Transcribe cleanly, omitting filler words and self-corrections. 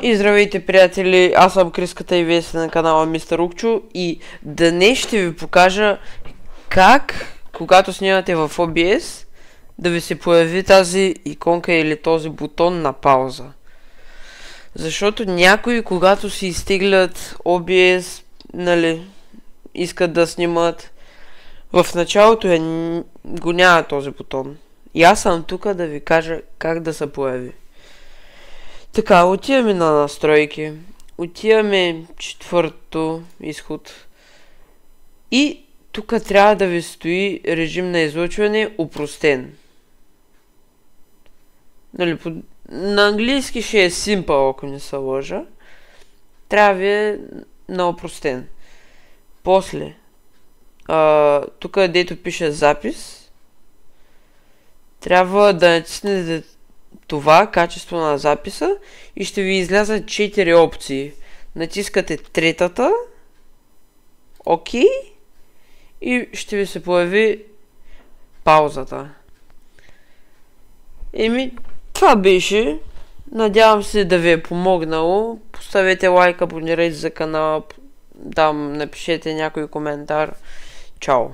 И здравейте, приятели, аз съм Криската и вие сте на канала Мистер Укчо и днес ще ви покажа как, когато снимате в OBS, да ви се появи тази иконка или този бутон на пауза. Защото някои, когато си изтеглят OBS, нали, искат да снимат, в началото го няма този бутон. И аз съм тук да ви кажа как да се появи. Така, отиваме на настройки, отиваме четвърто изход и тук трябва да ви стои режим на излъчване опростен. Нали, на английски ще е simple, ако не се лъжа. Трябва ви е на опростен. После, тук дето пише запис, трябва да натиснете това качество на записа и ще ви излязат 4 опции. Натискате третата, окей, и ще ви се появи паузата. Това беше. Надявам се да ви е помогнало. Поставете лайк, абонирайте за канала, напишете някой коментар. Чао!